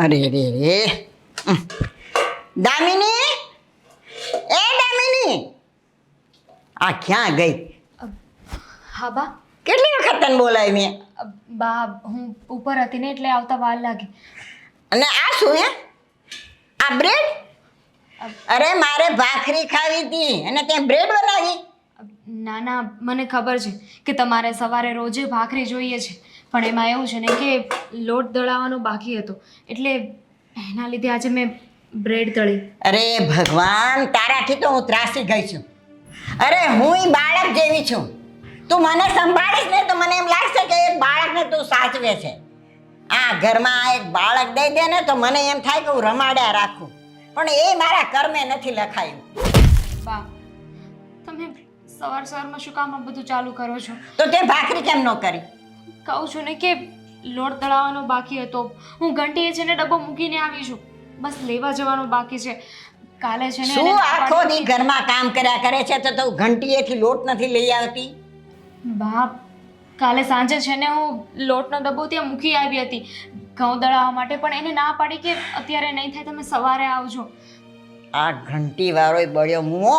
અરે રે રે દામિની, એ દામિની, આ ક્યાં ગઈ? હા બા. કેટલી વખત તને બોલાવી મેં? બા હું ઉપર હતી ને એટલે આવતા વાર લાગી. અને આ શું હે? આ બ્રેડ? અરે મારે ભાખરી ખાવી હતી અને તે બ્રેડ બનાવી? ના ના, મને ખબર છે કે તમારે સવારે રોજે ભાખરી જોઈએ છે, પણ એમાં એવું છે ને કે લોટ દળાવવાનો બાકી હતો, એટલે એના લીધે આજે મેં બ્રેડ તળી. અરે ભગવાન, તારાથી તો હું ત્રાસી ગઈ છું. અરે હું બાળક જેવી છું. તું મને સંભાળીશ ને તો મને એમ લાગશે કે એક બાળકને તું સાચવે છે. આ ઘરમાં આ એક બાળક દઈ દે ને તો મને એમ થાય કે હું રમાડ્યા રાખું, પણ એ મારા કર્મે નથી લખાયું. બા, તમે સવારમાં શું કામ આ બધું ચાલુ કરો છો? તો તે ભાખરી કેમ ન કરી? કહું છું ને કે લોટ દળાવવાનો બાકી હતો. હું ઘંટીએ છે ને ડબ્બો મૂકીને આવી છું, બસ લેવા જવાનું બાકી છે. કાલે છે ને શું એને આખો દી ઘરમાં કામ કર્યા કરે છે તો તું ઘંટીએથી લોટ નથી લઈ આવતી? બાપ, કાલે સાંજે છે ને હું લોટનો ડબ્બો ત્યાં મૂકી આવી હતી ઘઉં દળાવવા માટે, પણ એને ના પાડી કે અત્યારે નહીં થાય, તમે સવારે આવજો. આ ઘંટી વાળો બળ્યો મુઓ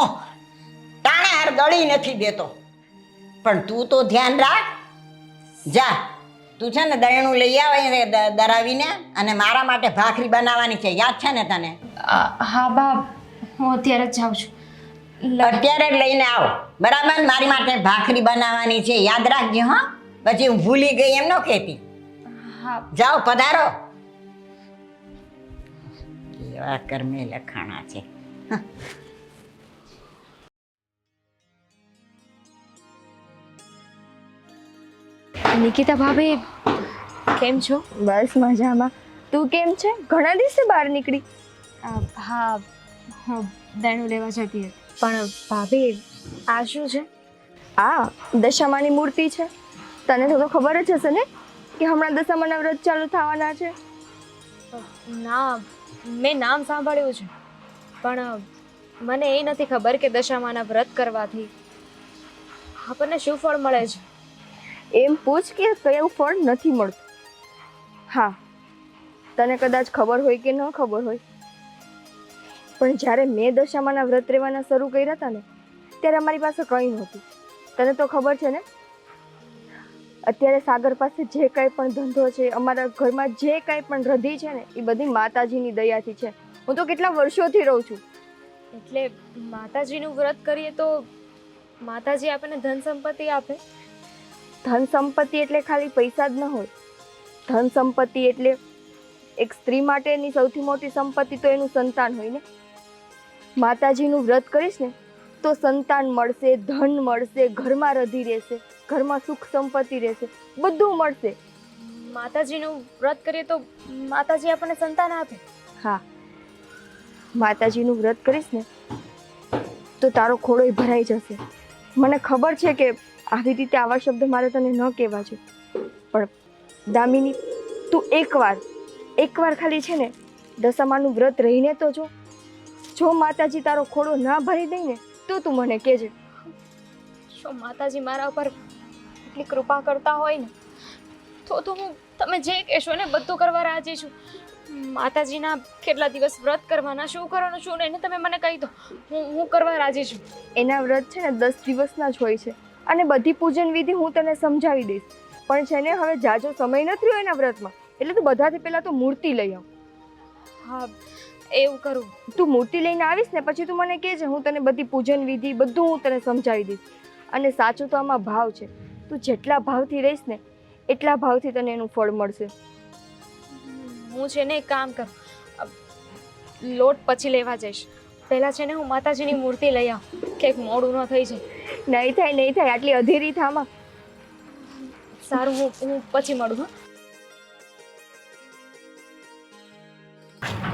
તાણે હાર દળી નથી દેતો. પણ તું તો ધ્યાન રાખ. જા, તું છે ને દળણું લઈ આવે દરાવીને, અને મારા માટે ભાખરી બનાવવાની છે, યાદ છે ને તને? હા બા, હું અત્યારે જ જાઉં છું. અત્યારે જ લઈને આવ, બરાબર? મારી માટે ભાખરી બનાવવાની છે, યાદ રાખજો. હા, પછી હું ભૂલી ગઈ એમ ન કહેતી. હા. જાઓ, પધારો. કેવા કર્મે લખાણા છે. નિકિતા ભાભી, કેમ છો? બસ મજામાં. તું કેમ છે? ઘણા દિવસે બહાર નીકળી. હા, હું દળનું લેવા જતી હતી. પણ ભાભી, આ શું છે? આ દશામાની મૂર્તિ છે. તને તો ખબર જ હશે ને કે હમણાં દશામાના વ્રત ચાલુ થવાના છે. ના, મેં નામ સાંભળ્યું છે, પણ મને એ નથી ખબર કે દશામાના વ્રત કરવાથી આપણને શું ફળ મળે છે. એમ પૂછ કે કયું ફળ નથી મળતું. હા, તને કદાચ ખબર હોય કે ન ખબર હોય, પણ જ્યારે મેં દશામાના વ્રત રહેવાના શરૂ કર્યા હતા ને, ત્યારે અમારી પાસે કંઈ નહોતું. તને તો ખબર છે ને, અત્યારે સાગર પાસે જે કાંઈ પણ ધંધો છે, અમારા ઘરમાં જે કાંઈ પણ રધી છે ને, એ બધી માતાજીની દયાથી છે. હું તો કેટલા વર્ષોથી રહું છું. એટલે માતાજીનું વ્રત કરીએ તો માતાજી આપણને ધન સંપત્તિ આપે? ધન સંપત્તિ એટલે ખાલી પૈસા જ ન હોય. ધન સંપત્તિ એટલે એક સ્ત્રી માટેની સૌથી મોટી સંપત્તિ તો એનું સંતાન હોય ને. માતાજીનું વ્રત કરીશ ને તો સંતાન મળશે, ધન મળશે, ઘરમાં રધી રહેશે, ઘરમાં સુખ સંપત્તિ રહેશે, બધું મળશે. માતાજીનું વ્રત કરીએ તો માતાજી આપણને સંતાન આપે? હા, માતાજીનું વ્રત કરીશ ને તો તારો ખોળોય ભરાઈ જશે. મને ખબર છે કે આવી રીતે આવા શબ્દ મારે તને ન કહેવા છે, પણ દામિની, તું એકવાર ખાલી છે ને દશામાનું વ્રત રહીને તો જો માતાજી તારો ખોળો ના ભરી દઈ ને તો તું મને કહેજે. જો માતાજી મારા ઉપર એટલી કૃપા કરતા હોય ને તો હું તમે જે કહેશો ને બધું કરવા રાજી છું. માતાજીના કેટલા દિવસ વ્રત કરવાના, શું કરવાનું, શું નહીં, તમે મને કહી દો, હું કરવા રાજી છું. એના વ્રત છે ને 10 દિવસના જ હોય છે, અને બધી પૂજન વિધિ હું તને સમજાવી દઈશ. પણ છે ને હવે જાજો સમય નથી રહ્યો એના વ્રતમાં, એટલે તું બધાથી પહેલા તો મૂર્તિ લઈ આવ. હા, એવું કરું. તું મૂર્તિ લઈને આવીશ ને પછી તું મને કહેજે, હું તને બધી પૂજન વિધિ બધું હું તને સમજાવી દઈશ. અને સાચું તો આમાં ભાવ છે. તું જેટલા ભાવથી રહીશ ને એટલા ભાવથી તને એનું ફળ મળશે. હું છે ને એક કામ કરું, લોટ પછી લેવા જઈશ. પહેલા છે ને હું માતાજીની મૂર્તિ લઈ આવું, કંઈક મોડું ન થઈ જાય. નહીં થાય, આટલી અધીરી થામાં. સારું, હું પછી મળું. હા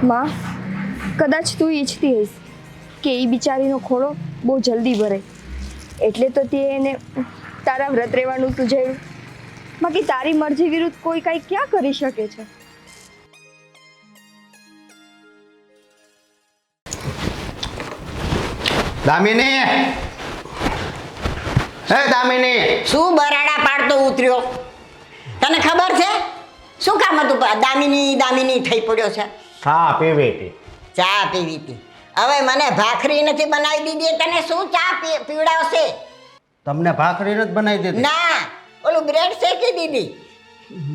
માં, કદાચ તું ઈચ્છતી હઈશ કે એ બિચારીનો ખોળો બહુ જલ્દી ભરાય, એટલે તો તે એને તારા વ્રત રહેવાનું સૂઝાવ્યું. બાકી તારી મરજી વિરુદ્ધ કોઈ કાંઈ ક્યાં કરી શકે છે? દામિની, હે દામિની, શું બરાડા પાડતો ઉતર્યો? તને ખબર છે શું કામ હતું દામિની દામિની થઈ પડ્યો છે? ચા પીવી હતી. ચા પીવી હતી. હવે મને ભાખરી નથી બનાવી દીધી, તને શું ચા પીવડાવશે? તમને ભાખરી નથી બનાવી દીધી? ના, ઓલું બ્રેડ શેકી દીધી.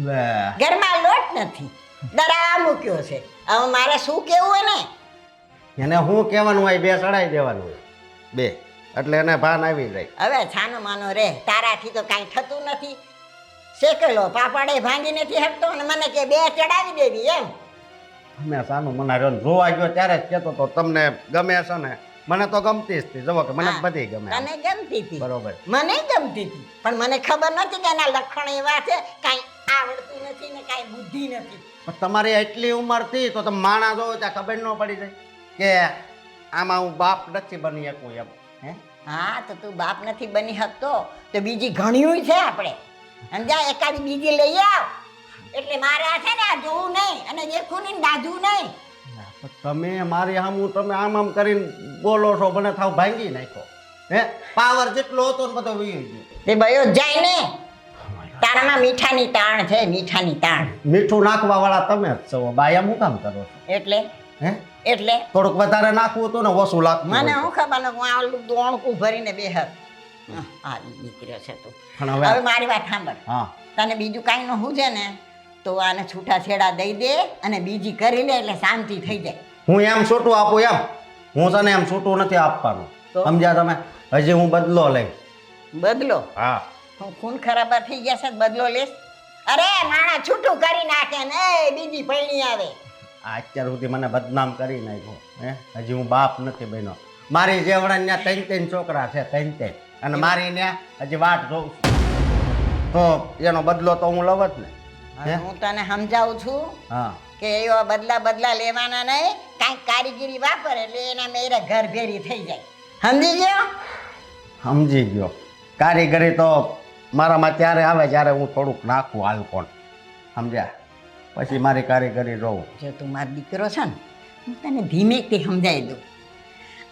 લે. ઘરમાં લોટ નથી, દરા મૂક્યો છે. હવે મારે શું કેવું હોય ને? એને શું કહેવાનું હોય? બે ચડાવી દેવાનું હોય, બે, એટલે એને ભાન આવી જાય. હવે છાનો માનો રે, તારાથી તો કાંઈ થતું નથી. શેકેલો પાપડે ભાંગી નથી શકતો અને મને કે બે ચડાવી દેવી એમ. અમે સાનું મનાર્યો ને જોવા ગયો ત્યારે જ કહેતો તો તમને ગમે છે ને? મને તો ગમતી જ હતી. જુઓ કે મને હા, બધી ગમે. તને ગમતી હતી, બરોબર. મને ગમતી હતી, પણ મને ખબર નથી કે એના લક્ષણ એવા છે, કાંઈ આવડતું નથી ને કાંઈ બુદ્ધિ નથી. પણ તમારી એટલી ઉંમર થી તો તમે માણા જોવો ત્યાં ખબર ન પડી જાય કે આમાં હું બાપ નથી બની શકું એમ? હે? હા, તો તું બાપ નથી બની શકતો તો બીજી ઘણીયું છે આપણે. સમજ્યા? એકાદી બીજી લઈ આવ એટલે મારે આ છે ને આ જોવું નહીં અને દેખવું નહીં, દાજવું નહીં. પણ તમે મારી સામું તમે આમ કરીને બોલો છો, મને થાવ ભાંગી નાખો. હે? પાવર જેટલો હતો ને બધો વી ગયો. તે બયો જ જાય ને. તારામાં મીઠાની તાણ છે, મીઠાની તાણ. મીઠું નાખવા વાળા તમે જ છો. બાયા હું કામ કરો છો? એટલે હે? એટલે થોડુંક વધારે નાખવું હતું ને ઓછું લાગતું મને હોય. શું ખબર ને, હું આલું દોણકું ભરીને બેહર આ નીકળ્યો છે તું. પણ હવે હવે મારી વાત સાંભળ, હા, તને બીજું કાંઈ ન હું છે ને તો આને છૂટા છેડા દઈ દે અને બીજી કરી લે એટલે શાંતિ થઈ જાય. હું એમ છૂટું આપું એમ? હું તને એમ છૂટું નથી આપવાનું. તો? સમજ્યા તમે? હજી હું બદલો લઈ. બદલો? હા. હું ખૂન ખરાબા થઈ ગયા છે, બદલો લેસ? અરે માણા છૂટું કરી નાખે ને બીજી પૈણી આવે. આ અત્યાર સુધી મને બદનામ કરી નાખ્યો. હે? હજી હું બાપ નથી બન્યો. મારી જેવડા ત્યાં ત્રણ છોકરા છે, ત્રણ. અને મારી ત્યાં હજી વાટ જોઉં છું. તો એનો બદલો તો હું લઉં જ ને. હવે હું તને સમજાવું છું હા. કે એવા બદલા લેવાના નહીં, કાંઈક કારીગીરી વાપર એટલે એના મેરે ઘર ભેરી થઈ જાય. સમજી ગયો? સમજી ગયો. કારીગરી તો મારામાં ત્યારે આવે જ્યારે હું થોડુંક નાખું આલ્કોન. સમજ્યા? પછી મારી કારીગરી જોઉં. જો તું મારો દીકરો છે ને, હું તને ધીમેથી સમજાવી દઉં.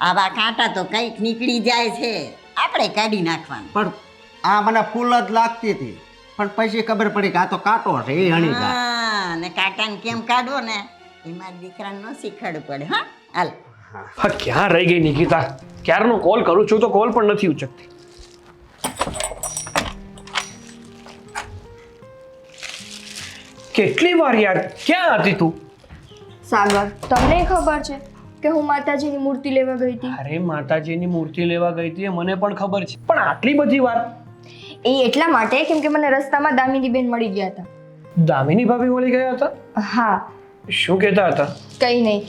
આવા કાંટા તો કંઈક નીકળી જાય છે, આપણે કાઢી નાખવાનું. પણ આ મને ફૂલ જ લાગતી હતી, પણ પછી ખબર પડી કે આ તો કાંટો છે, એ હણી જાય. હા, ને કાંટાને કેમ કાઢવો ને એ મારા દીકરાને ન શીખવાડવું પડે. હા, હાલ. હા, ક્યાં રહી ગઈ નિકિતા? ક્યારનો કોલ કરું છું તો કોલ પણ નથી ઉચકતી. કેટલી વાર યાર, ક્યાં હતી તું? સાગર, તમને ખબર છે કે હું માતાજીની મૂર્તિ લેવા ગઈ હતી? અરે માતાજીની મૂર્તિ લેવા ગઈ હતી એ મને પણ ખબર છે, પણ આટલી બધી વાર? એ એટલા માટે કેમ કે મને રસ્તામાં દામિની બેન મળી ગયા હતા. દામિની ભાભી મળી ગયા હતા? હા, શું કહેતા હતા? કંઈ નહીં.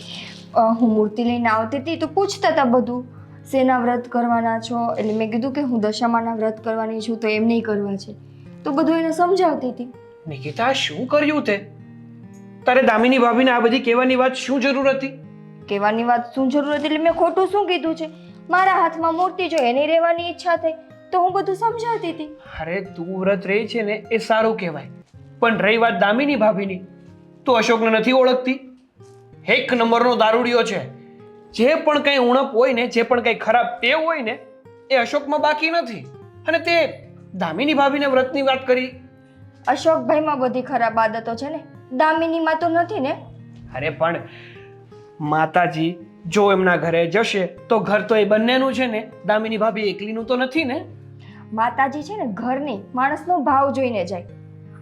હું મૂર્તિ લઈને આવતી હતી તો પૂછતા હતા બધું, શેના વ્રત કરવાના છો? એટલે મેં કીધું કે હું દશામાના વ્રત કરવાની છું તો એમ નહીં કરવા છે, તો બધું એને સમજાવતી હતી. નિકિતા, શું કર્યું તે? તારે દામિની ભાભીને આ બધી કહેવાની વાત શું જરૂર હતી? કહેવાની વાત શું જરૂર હતી એટલે મેં ખોટું શું કીધું છે? મારા હાથમાં મૂર્તિ જો એની રહેવાની ઈચ્છા થઈ તો હું બધું સમજાવતી હતી. અરે તું વ્રત રહી છે ને એ સારું કહેવાય, પણ રહી વાત દામિની ભાભીની, તું અશોકને નથી ઓળખતી? એક નંબરનો દારૂડિયો છે. જે પણ કંઈ ઉણપ હોય ને, જે પણ કંઈ ખરાબ ટેવ હોય ને એ અશોકમાં બાકી નથી. અને તે દામિની ભાભીને વ્રતની વાત કરી. અશોકભાઈમાં બધી ખરાબ આદતો છે ને, દામિનીમાં તો નથી ને. અરે પણ માતાજી જો એમના ઘરે જશે તો ઘર તો એ બંનેનું છે ને, દામિની ભાભી એકલીનું તો નથી ને. માતાજી છે ને ઘરની માણસનો ભાવ જોઈને જાય,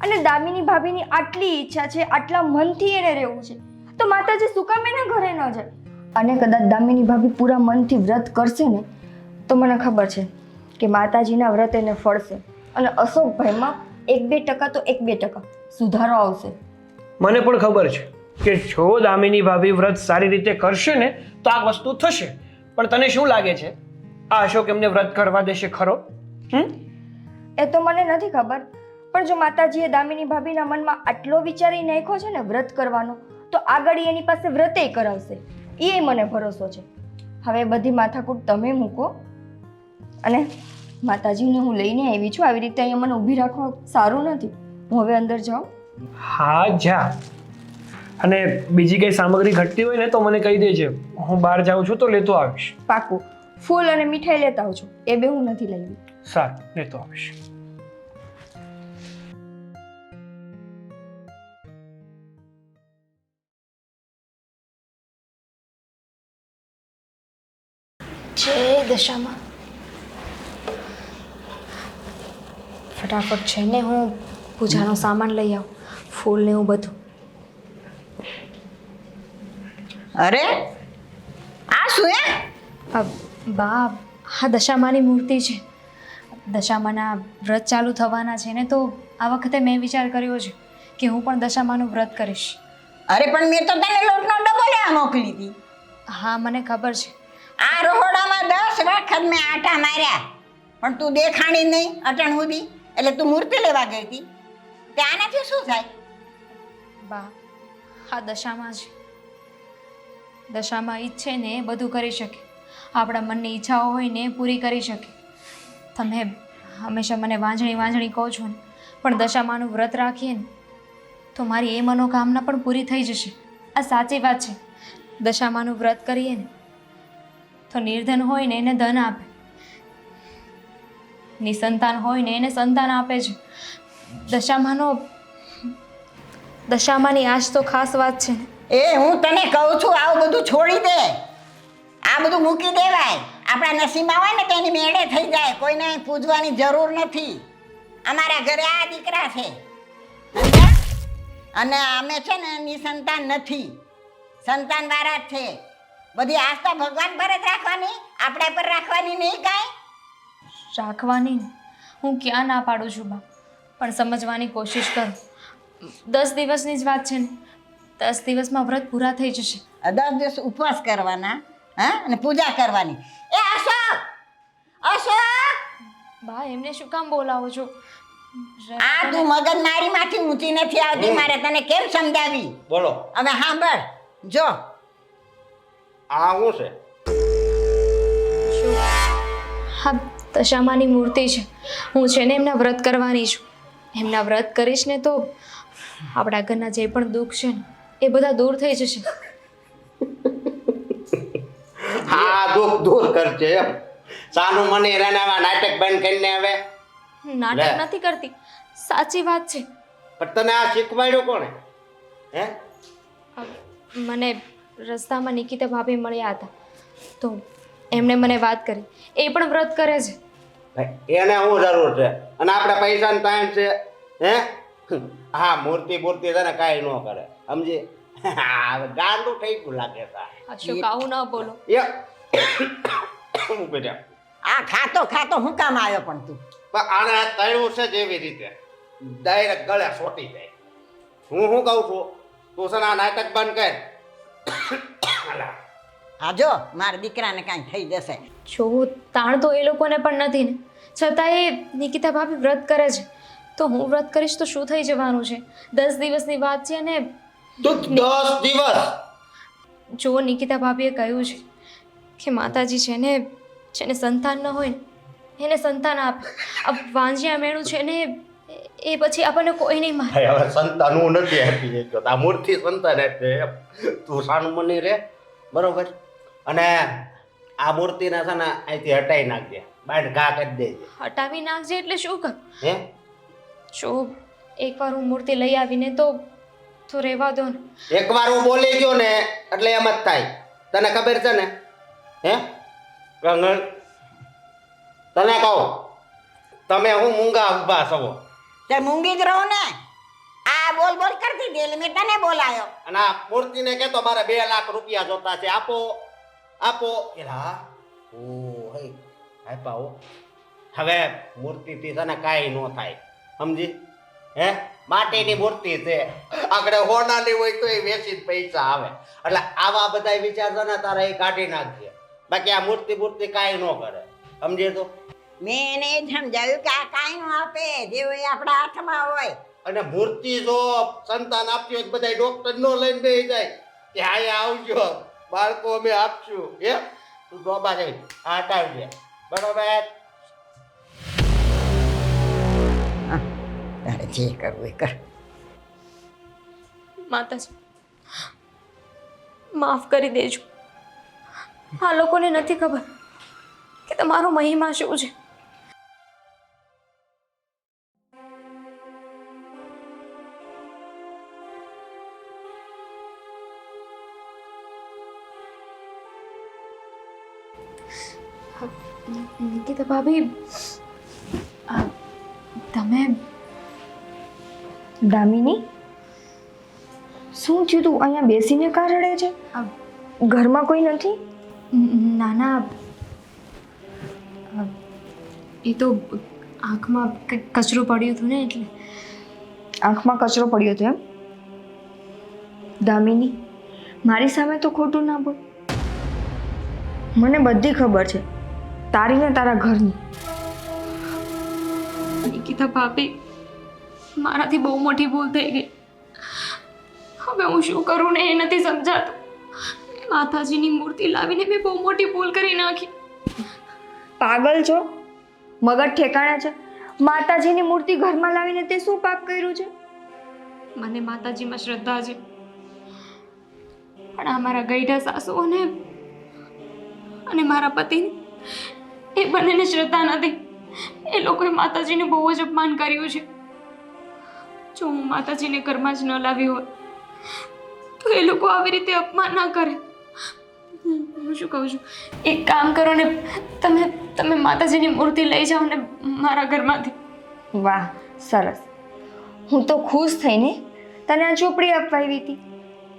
અને દામિની ભાભીની આટલી ઈચ્છા છે, આટલા મનથી એને રહેવું છે, તો માતાજી શું કામ એના ઘરે ન જાય? અને કદાચ દામિની ભાભી પૂરા મનથી વ્રત કરશે ને તો મને ખબર છે કે માતાજીના વ્રત એને ફળશે, અને અશોકભાઈમાં 1-2% તો 1-2% સુધારો આવશે. મને પણ ખબર છે કે જો દામિની ભાભી વ્રત સારી રીતે કરશે ને તો આ વસ્તુ થશે. પણ તને શું લાગે છે, આ અશોક એમને વ્રત કરવા દેશે ખરો? એ તો મને નથી ખબર, પણ જો માતાજીએ દામિની ભાભીના મનમાં આટલો વિચારી નાખ્યો છે ને વ્રત કરવાનો, તો આગળ એની પાસે વ્રતે કરાવશે, એ મને ભરોસો છે. હવે બધી માથાકૂટ તમે મૂકો, અને માતાજીને હું લઈને આવી છું, આવી રીતે અહીંયા મને ઊભી રાખવા સારું નથી. હું હવે અંદર જાઉં. હા જા. અને બીજી કઈ સામગ્રી ઘટતી હોય ને તો મને કહી દેજે, હું બહાર જાઉં છું તો લેતો આવીશ. પાકું. ફૂલ અને મીઠાઈ લેતા આવજો, એ બે હું નથી લાવી. સારું, લેતો આવીશ. જય દશામાં. ફટાફટ છે ને હું પૂજાનો સામાન લઈ આવું, ફૂલ ને એવું બધું. અરે આ શું હે? બા, આ દશામાની મૂર્તિ છે. દશામાના વ્રત ચાલુ થવાના છે ને, તો આ વખતે મેં વિચાર કર્યો છે કે હું પણ દશામાનું વ્રત કરીશ. અરે પણ મેં તો તને લોટનો ડબ્બો લેવા મોકલી હતી. હા, મને ખબર છે. આ રહોડામાં 10 વખત મેં આટા માર્યા પણ તું દેખાણી નહીં અટણ સુધી, એટલે તું મૂર્તિ લેવા ગઈ હતી. તે આનાથી શું થાય? બા, આ દશામાં છે. દશામાં ઈચ્છે ને એ બધું કરી શકે. આપણા મનની ઈચ્છાઓ હોય ને એ પૂરી કરી શકે. તમે હંમેશા મને વાંજણી કહો છો ને, પણ દશામાનું વ્રત રાખીએ ને તો મારી એ મનોકામના પણ પૂરી થઈ જશે. આ સાચી વાત છે. દશામાનું વ્રત કરીએ ને તો નિર્ધન હોય ને એને ધન આપે, નિસંતાન હોય ને એને સંતાન આપે છે. દશામાની આજ તો ખાસ વાત છે ને. એ હું તને કહું છું, આવું બધું છોડી દે. આ બધું મૂકી દેવાય. આપણા નસીબમાં હોય ને તો એની મેળે થઈ જાય. કોઈને પૂજવાની જરૂર નથી. અમારા ઘરે આ દીકરા છે સમજ્યા? અને અમે છે ને નિસંતાન નથી, સંતાન વાળા જ છે. બધી આસ્થા ભગવાન પર જ રાખવાની, આપણા પર રાખવાની નહીં કાંઈ. રાખવાની ને હું ક્યાં ના પાડું છું બા, પણ સમજવાની કોશિશ કરો. 10 દિવસની જ વાત છે ને, 10 દિવસમાં વ્રત પૂરા થઈ જશે. 10 દિવસ ઉપવાસ કરવાના, હા, અને પૂજા કરવાની. એ અશોક, અશોક, બા એમને શું કામ બોલાવો છો? આ તું મગજ મારીમાંથી ઊંચી નથી આવતી. મારે તને કેમ સમજાવી? બોલો. હવે સાંભળ, જો આ શું છે? હા, દશામાની મૂર્તિ છે. હું છે ને એમના વ્રત કરવાની છું. એમના વ્રત કરીશ ને તો આપણા ઘરના જે પણ દુઃખ છે ને એ બધા દૂર થઈ જશે. હા, દુઃખ દૂર કરશે એમ. સાનું મને રનાવા નાટક બંધ કરીને હવે નાટક નથી કરતી, સાચી વાત છે. પણ તને આ શીખવાડ્યું કોણે? હે? મને રસ્તામાં નિકિતા ભાભી મળ્યા હતા તો એમણે મને વાત કરી. એ પણ વ્રત કરે છે. ભાઈ એને શું જરૂર છે? અને આપણે પૈસાનો ટાઈમ છે. હે? હા, મૂર્તિ છે ને કાંઈ ન કરે, સમજી? ગાંડું થઈ ગયું લાગે છે. અશોક, આવું ન બોલો. હું બેટા આ ખાતો હું કામ આવ્યો પણ તું? પણ આને આ તળ્યું છે જેવી રીતે ડાયરેક્ટ ગળે સોટી જાય. હું શું કહું છું, તું છે ને આ નાટક બંધ કર. હા, જો મારા દીકરાને કાંઈ થઈ જશે. જો તાણ તો એ લોકોને પણ નથી ને, છતાં એ નિકિતા ભાભી વ્રત કરે છે તો હું વ્રત કરીશ તો શું થઈ જવાનું છે? 10 દિવસની વાત છે અને તું 10 દિવસ જો નિકિતા ભાભીએ કહ્યું છે કે માતાજી છે ને જેને સંતાન ન હોય ને એને સંતાન આપે. આ વાંજિયા મેળું છે ને એ પછી આપણને કોઈ નહીં મારે. હવે સંતાન હું નથી આપી શકતો. આ મૂર્તિ સંતાન આપે એમ. તું સાનું મની રે, બરોબર? અને આ મૂર્તિને છે ને અહીંથી હટાવી નાખજે, બાંધ ઘા કરી દેજે. હટાવી નાખજે એટલે શું કર? હે? જો એકવાર હું મૂર્તિ લઈ આવીને તો રહેવા દો ને. એકવાર હું બોલી ગયો ને એટલે એમ જ થાય. તને ખબર છે ને? હે કંગણ, તને કહું, તમે હું મૂંગા ઊભા છો. તે મૂંગી જ રહું ને. આ બોલ કરતી હતી એટલે મેં તને બોલાયો. અને આ મૂર્તિને કહેતો મારે 2 લાખ રૂપિયા જોતા છે, આપો. એલા ઓ હે આપ્યા હો. હવે મૂર્તિથી છે ને કાંઈ ન થાય, સમજી? હે, માટીની મૂર્તિ છે. આગળ હોનાની હોય તો એ વેચીને પૈસા આવે. એટલે આવા બધા વિચાર છે ને તારે એ કાઢી નાખજે. બાકી આ મૂર્તિ કાંઈ ન કરે, સમજે? તો મેં એને એ સમજાવ્યું કે આ કાંઈ ન આપે, જે હોય આપણા હાથમાં હોય. અને મૂર્તિ જો સંતાન આપતી હોય બધા ડોક્ટર નો લઈને બેસી જાય કે અહીંયા આવજો બાળકો અમે આપશું. એમ તું ડોબા જઈ આ હટાવજે, બરોબર? તારે જે કરવું એ કર. માતાજી માફ કરી દેજો. આ લોકોને નથી ખબર કે તમારો મહિમા શું છે. નિકિતા ભાભી તમે દામિની, શું થયું? તું અહીંયા બેસીને કા રડે છે? ઘરમાં કોઈ નથી? નાના એ તો આંખમાં કંઈક કચરું પડ્યું હતું ને એટલે. આંખમાં કચરો પડ્યો હતો એમ? દામિની, મારી સામે તો ખોટું ના બોલ. મને બધી ખબર છે, તારી ને તારા ઘરની. નિકિતા ભાભી, મારાથી બહુ મોટી ભૂલ થઈ ગઈ. હવે હું શું કરું ને એ નથી સમજાતું. માતાજીની મૂર્તિ લાવીને મેં બહુ મોટી ભૂલ કરી નાખી. પાગલ છો? મગજ ઠેકાણા છે? માતાજીની મૂર્તિ ઘરમાં લાવીને તે શું પાપ કર્યું છે? મને માતાજીમાં શ્રદ્ધા છે, પણ આ મારા ગઈઢા સાસુ અને મારા પતિ એ બંનેને શ્રદ્ધા નથી. એ લોકોએ માતાજીને બહુ જ અપમાન કર્યું છે. જો હું માતાજીને ઘરમાં જ ન લાવી હોત તો એ લોકો આવી રીતે અપમાન ના કરે. હું શું કહું છું, એક કામ કરો ને, તમે માતાજીની મૂર્તિ લઈ જાઓ ને મારા ઘરમાંથી. વાહ, સરસ. હું તો ખુશ થઈને તને આ ચોપડી આપવા આવી હતી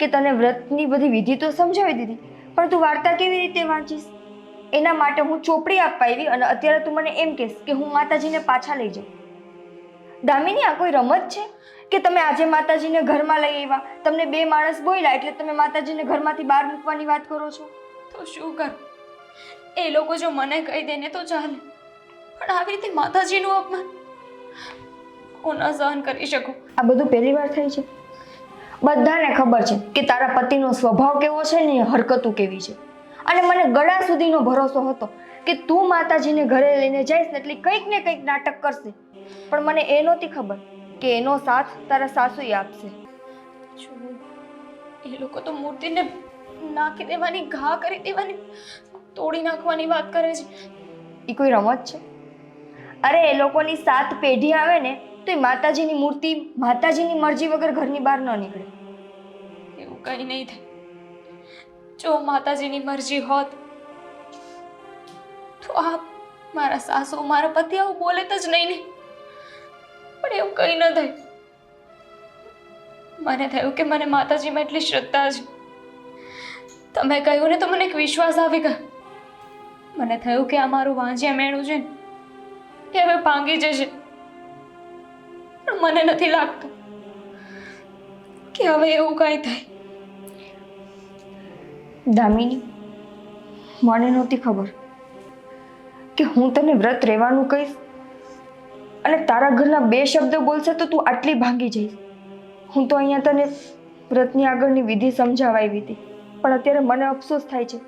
કે તને વ્રતની બધી વિધિ તો સમજાવી દીધી, પણ તું વાર્તા કેવી રીતે વાંચીશ એના માટે હું ચોપડી આપવા આવી, અને અત્યારે તું મને એમ કહેશ કે હું માતાજીને પાછા લઈ જાઉં. દામિની, આ કોઈ રમત છે કે તમે આજે માતાજીને ઘરમાં લઈ આવ્યા, તમને બે માણસ બોલ્યા એટલે તમે માતાજીને ઘરમાંથી બહાર મૂકવાની વાત કરો છો? તો શું કરું? એ લોકો જો મને કહી દે ને તો ચાલે, પણ આવી રીતે માતાજીનું અપમાન હું ન સહન કરી શકું. આ બધું પહેલી વાર થાય છે? બધાને ખબર છે કે તારા પતિનો સ્વભાવ કેવો છે ને એ હરકતું કેવી છે, અને મને ગળા સુધીનો ભરોસો હતો કે તું માતાજીને ઘરે લઈને જઈશ ને એટલે કંઈક ને કંઈક નાટક કરશે, પણ મને એ નહોતી ખબર કે એનો સાથ તારા સાસુએ આપશે. એ લોકો તો મૂર્તિને નાખી દેવાની, ઘા કરી દેવાની, તોડી નાખવાની વાત કરે છે. એ કોઈ રમત છે? અરે એ લોકોની 7 પેઢી આવે ને તો એ માતાજીની મૂર્તિ માતાજીની મરજી વગર ઘરની બહાર ન નીકળે. એવું કંઈ નહીં થાય. જો માતાજીની મરજી હોત તો આ મારા સાસુ મારા પતિ આવું બોલે જ નહીં ને, પણ એવું કંઈ ન થાય. મને થયું કે મને માતાજીમાં એટલી શ્રદ્ધા છે. તમે કહ્યું ને તો મને એક વિશ્વાસ આવી ગયો. મને થયું કે આ મારું વાંજ્યા મેણું છે ને એ હવે ભાંગી જશે, પણ મને નથી લાગતું કે હવે એવું કંઈ થાય. દામિની, મને નહોતી ખબર કે હું તને વ્રત રહેવાનું કહીશ અને તારા ઘરના 2 શબ્દ બોલશે તો તું આટલી ભાંગી જઈશ. હું તો અહીંયા તને વ્રતની આગળની વિધિ સમજાવવા આવી હતી, પણ અત્યારે મને અફસોસ થાય છે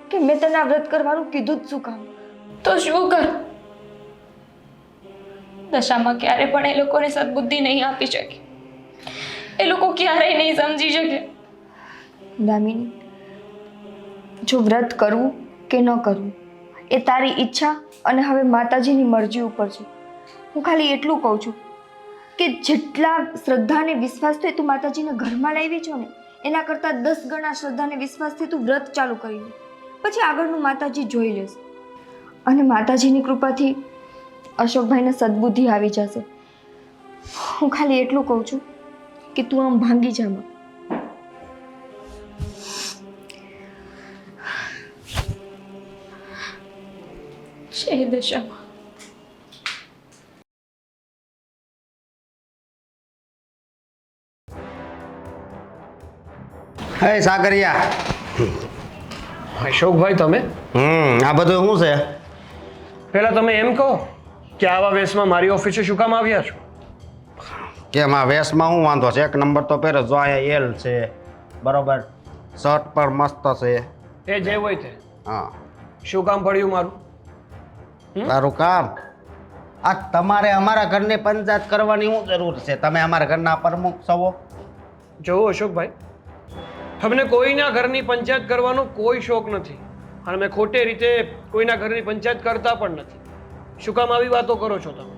કે મેં તને આ વ્રત કરવાનું કીધું જ શું કામ. તો શું કર? દશામાં ક્યારે પણ એ લોકોને સદબુદ્ધિ નહીં આપી શકે. એ લોકો ક્યારેય નહીં સમજી શકે. દામિની, જો વ્રત કરવું કે ન કરવું એ તારી ઈચ્છા અને હવે માતાજીની મરજી ઉપર છે. હું ખાલી એટલું કહું છું કે જેટલા શ્રદ્ધા અને વિશ્વાસથી તું માતાજીને ઘરમાં લાવી છો ને એના કરતાં 10 ગણા શ્રદ્ધા અને વિશ્વાસથી તું વ્રત ચાલુ કરી લે, પછી આગળનું માતાજી જોઈ લેશે. અને માતાજીની કૃપાથી અશોકભાઈને સદબુદ્ધિ આવી જશે. હું ખાલી એટલું કહું છું કે તું આમ ભાંગી જામાં. છે દશામાં. હે સાગરિયા, અશોકભાઈ તમે આ બધું શું છે? પહેલા તમે એમ કહો કે આવા વેશમાં મારી ઓફિસે શું કામ આવ્યા છો? કેમ આ વેશમાં શું વાંધો છે? 1 નંબર તો પહેરે જો, અહીંયા એલ છે બરોબર, શર્ટ પર મસ્ત છે. એ જે હોય તે. હા, શું કામ પડ્યું મારું? તારું કામ? આ તમારે અમારા ઘરની પંચાયત કરવાની શું જરૂર છે? તમે અમારા ઘરના પ્રમુખ છો. જોવો અશોકભાઈ, તમને કોઈના ઘરની પંચાયત કરવાનો કોઈ શોખ નથી, અને મેં ખોટે રીતે કોઈના ઘરની પંચાયત કરતા પણ નથી. શું કામ આવી વાતો કરો છો તમે?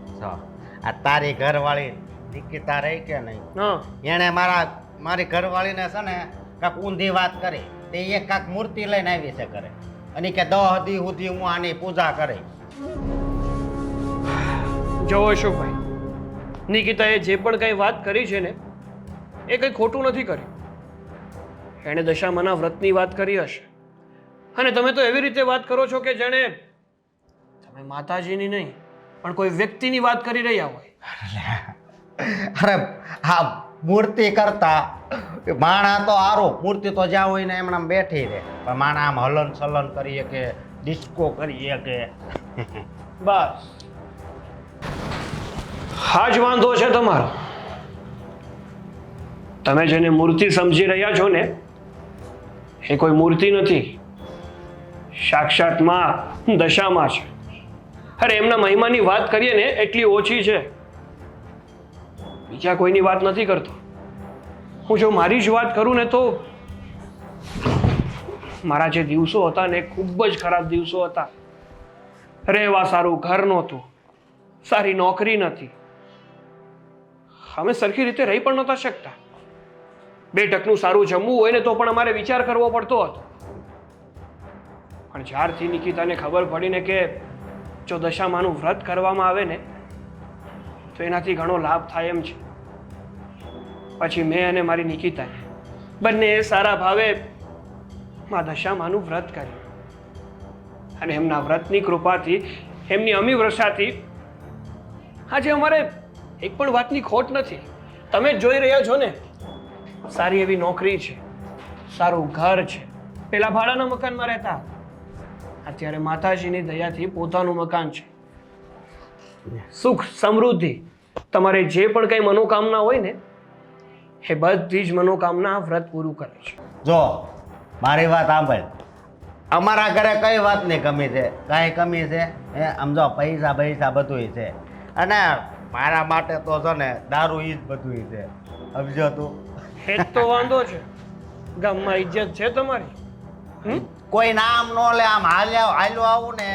આ તારી ઘરવાળી નિકિતા રહી કે નહીં, હા, એણે મારી ઘરવાળીને છે ને કાંક ઊંધી વાત કરી, તે એક કાંક મૂર્તિ લઈને આવી છે ઘરે. અને કે 10 દી સુધી હું આની પૂજા કરી. જો અશોકભાઈ, નિકિતાએ જે પણ કંઈ વાત કરી છે ને એ કંઈ ખોટું નથી કર્યું. એણે દશામાના વ્રતની વાત કરી હશે અને તમે તો એવી રીતે વાત કરો છો કે જાણે તમે માતાજીની નહીં પણ કોઈ વ્યક્તિની વાત કરી રહ્યા હોય. અરે હા, મૂર્તિ કરતા માણા તો હારો, મૂર્તિ તો જ્યાં હોય ને એમણે આમ બેઠી રહે, પણ માણા આમ હલન ચલન કરીએ કે ડિસ્કો કરીએ કે બસ હા જ વાંધો છે તમારો. તમે જેને મૂર્તિ સમજી રહ્યા છો ને એ કોઈ મૂર્તિ નથી, સાક્ષાત માં દશામાં છે. અરે એમના મહિમાની વાત કરીએ ને એટલી ઓછી છે, બીજા કોઈની વાત નથી કરતો. હું જો મારી જ વાત કરું ને તો મારા જે દિવસો હતા ને ખૂબ જ ખરાબ દિવસો હતા. રહેવા સારું ઘર નહોતું, સારી નોકરી નથી, અમે સરખી રીતે રહી પણ નહોતા શકતા. 2 ટકનું સારું જમવું હોય ને તો પણ અમારે વિચાર કરવો પડતો હતો. પણ જ્યારથી નિકિતાને ખબર પડીને કે જો દશામાનું વ્રત કરવામાં આવે ને તો એનાથી ઘણો લાભ થાય એમ છે, પછી મેં અને મારી નિકિતાએ બંને સારા ભાવે માં દશામાનું વ્રત કર્યું. અને એમના વ્રતની કૃપાથી, એમની અમી વર્ષાથી આજે અમારે એક પણ વાતની ખોટ નથી. તમે જ જોઈ રહ્યા છો ને, સારી એવી નોકરી છે, સારું ઘર છે. પેલા ભાડાના મકાનમાં રહેતા, અત્યારે માતાજીની દયાથી પોતાનું મકાન છે. સુખ સમૃદ્ધિ, તમારે જે પણ કંઈ મનોકામના હોય ને એ બધી જ મનોકામના વ્રત પૂરું કરે છે. જો મારી વાત સાંભળ, અમારા ઘરે કઈ વાતની કમી છે? કાંઈ કમી છે? આમ જો પૈસા બધુંય છે, અને મારા માટે તો છે ને દારૂ ઈ જ બધુંય છે, સમજો તું? એ જ તો વાંધો છે, ગામમાં ઇજ્જત છે તમારી. કોઈ નામ નો લે, આમ હાલ્યો આવું ને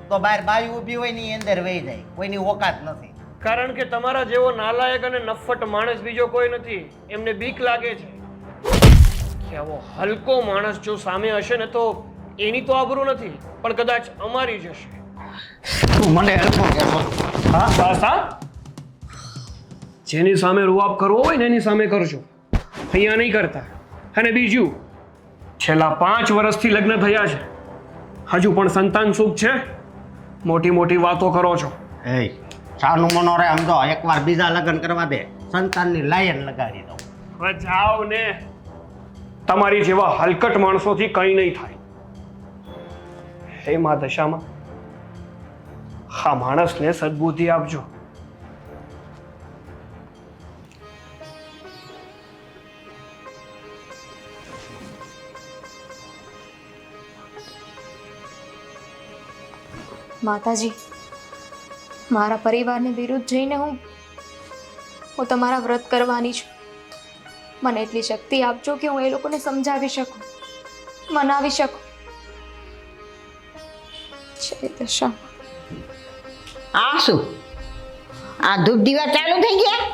તો બહાર બાઈ ઊભી હોય ને ઈ અંદર વહી જાય, કોઈની ઓકાત નથી. કારણ કે તમારા જેવો નાલાયક અને નફ્ફટ માણસ બીજો કોઈ નથી. એમને બીક લાગે છે કે આવો હલકો માણસ જો સામે હશે ને તો એની તો આબરૂ નથી પણ કદાચ અમારી જ હશે. મને બસ હા, જેની સામે રૂઆબ કરવો હોય ને એની સામે કરજો, અહીંયા નહીં કરતા. અને બીજું, છેલ્લા 5 વર્ષથી લગ્ન થયા છે, હજુ પણ સંતાન સુખ છે? મોટી મોટી વાતો કરો છો. એ સાનું મનો રે, સમજો એકવાર બીજા લગ્ન કરવા દે, સંતાનની લાયન લગાડી દઉં. હવે જાઓ ને, તમારી જેવા હલકટ માણસોથી કંઈ નહીં થાય. હે માં દશામાં, હા માણસને સદબુદ્ધિ આપજો. માતાજી, મારા પરિવારને વિરુદ્ધ જઈને હું તમારા વ્રત કરવાની છું. મને એટલી શક્તિ આપજો કે હું એ લોકોને સમજાવી શકું, મનાવી શકું. જય દશા. આ શું? આ ધૂપ દીવા ચાલુ થઈ ગયા?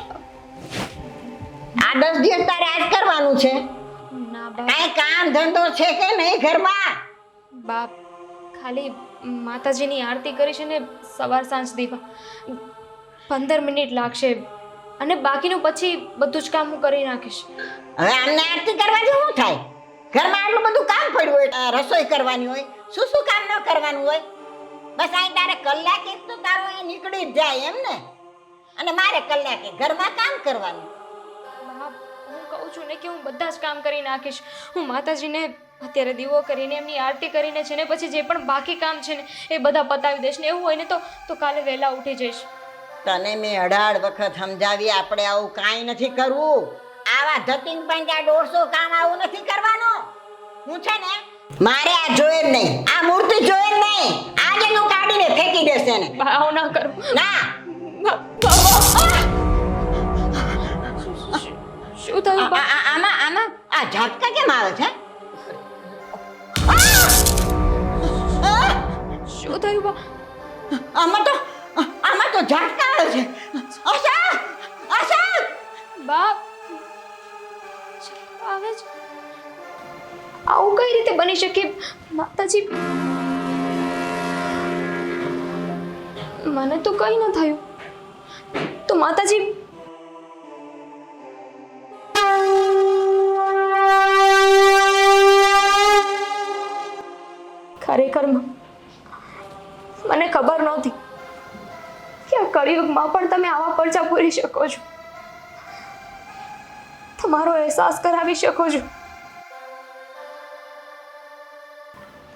આ 10 દિવસ તારે આજ કરવાનું છે? ના બાપ, કાંઈ કામ ધંધો છે કે નહીં ઘરમાં? બાપ ખાલી માતાજીની આરતી કરી છે ને સવાર સાંજ દીવા, 15 મિનિટ લાગશે અને બાકીનું પછી બધું જ કામ હું કરી નાખીશ. હવે આમને આરતી કરવાથી શું થાય? ઘરમાં આટલું બધું કામ પડ્યું હોય, રસોઈ કરવાની હોય, શું કામ ન કરવાનું હોય? બસ અહીં તારે કલાક એક તો તારો અહીં નીકળી જ જાય એમ ને, અને મારે કલાકે ઘરમાં કામ કરવાનું. બાપ, હું કહું છું ને કે હું બધા જ કામ કરી નાખીશ. હું માતાજીને અત્યારે દીવો કરીને એમની આરતી કરીને છે ને પછી જે પણ બાકી કામ છે ને એ બધા પતાવી દઈશ. ને એવું હોય ને તો કાલે વહેલા ઉઠી જઈશ. તને મેં 18 વખત સમજાવી, આપણે આવું કાંઈ નથી કરવું. આવા ધતિંગ પંજા 150 કામ આવું નથી કરવાનું. હું છે ને મારે આ જોઈએ જ નહીં, આ મૂર્તિ જોઈએ જ નહીં. આજે નું કાઢીને ફેંકી દેશે ને. આવું ના કરું. ના, શું થયું બા? આમાં આ ઝટકા કેમ આવે છે? શું થયું બા? આમાં તો ઝટકા આવે છે. અશોક! બાપ આવે છે? આવું કઈ રીતે બની શકે માતાજી? મને તો કંઈ ન થયું. તો માતાજી ખરેખરમાં મને ખબર નહોતી કે આ કળિયુગમાં પણ તમે આવા પરચા પૂરી શકો છો, તમારો અહેસાસ કરાવી શકો છો.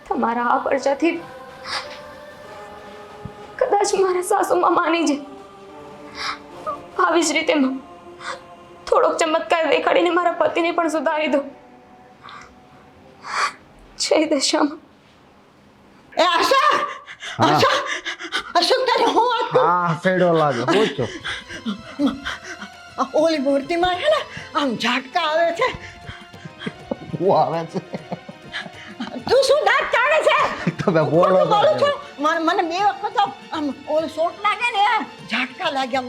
તમારા આ પરચાથી કદાચ મારા સાસુમાં માની જાય. આવી જ રીતે થોડોક ચમત્કાર દેખાડીને મારા પતિને પણ સુધારી દો. જય દશામાં. એ આશા આશા અશોક તારે હું વાત કરું? હા સેડો લાગે હું છો ઓલી મૂર્તિમાં છે ને આમ ઝાટકા આવે છે. હું આવે છે તું શું દાંત ચાડે છે? તમે બોલો ખોટું બોલું છું? મને બે વખત આમ ઓલો શોટ લાગે ને ઝાટકા લાગ્યા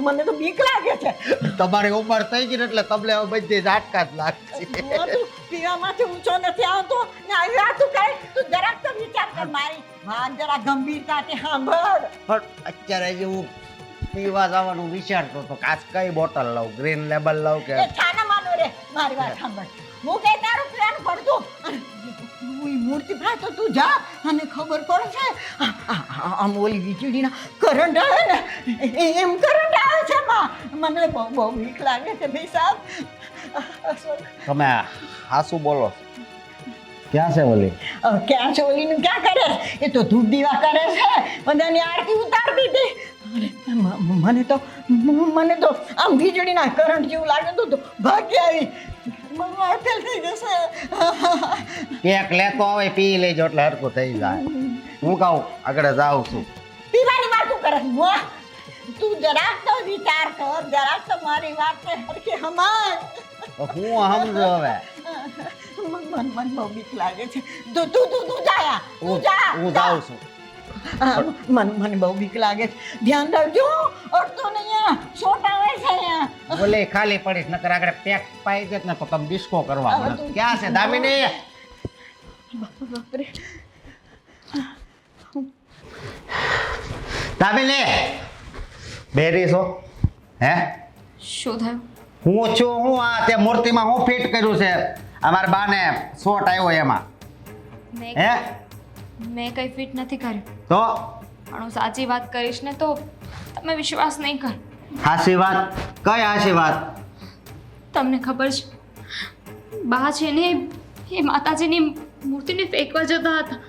મને તો બીક લાગે છે. તમારી ઉંમર થઈ ગઈ ને એટલે તમને હવે બધી ઝાટકા જ લાગશે. તું પીવામાંથી ઊંચો નથી આવતો ને આવી વાતું કરે. તું જરાક તો વિચાર કર મારી વાત જરા ગંભીરતાથી સાંભળ. પણ અત્યારે જે હું પીવા જવાનું વિચારતો હતો કે આજ કઈ બોટલ લઉં, ગ્રીન લેબલ લઉં કે એ છાના માનો રે મારી વાત સાંભળ. હું કઈ તારું પીવાનું પડતું મૂર્તિ ભાઈ તો તું જા અને ખબર પડશે. આમ ઓલી વીજળીના કરંટ આવે ને એમ કરંટ આવે છે મને બહુ બીક લાગે છે ભાઈ સાહેબ. તમે હાસુ બોલો ક્યાં છે ઓલી? ક્યાં છે ઓલીનું ક્યાં કરે? એ તો ધૂપ દીવા કરે છે, બધાની આરતી ઉતારતી હતી. મને તો આમ વીજળીના કરંટ જેવું લાગે તો ભાગ્ય આવી અડફેલ થઈ જશે. કેક લેતો આવે પી લેજો એટલે હરકું થઈ જાય. હું કહું આગળ જાઉં છું. પીવાની વાત તું કરે તું જરાક તો વિચાર કર, જરાક તો મારી વાત હરખી હમાર. હું સમજો હવે મન બહુ બીક લાગે છે. તું જા તું જા. હું જાઉં છું. મને બહુ બીક લાગે છે. ધ્યાન રાખજો અડતો નહીં શોટ આવે છે અહીંયા. બોલે ખાલી પડીશ નકર આગળ પેક પાઈ દેત ને તો તમે ડિસ્કો કરવા મળે. ક્યાં છે દામિની? બાપરે દામિની બેરી છો હે? શું થયું? હું છું હું આ તે મૂર્તિમાં હું ફિટ કર્યું છે અમારા બાને શોટ આવ્યો એમાં હે મેં કંઈ ફિટ નથી કર્યું. તો પણ હું સાચી વાત કરીશ ને તો તમે વિશ્વાસ નહીં કરો. હાસી વાત કઈ હાસી વાત? તમને ખબર છે બા છે ને એ માતાજીની મૂર્તિને ફેંકવા જતા હતા.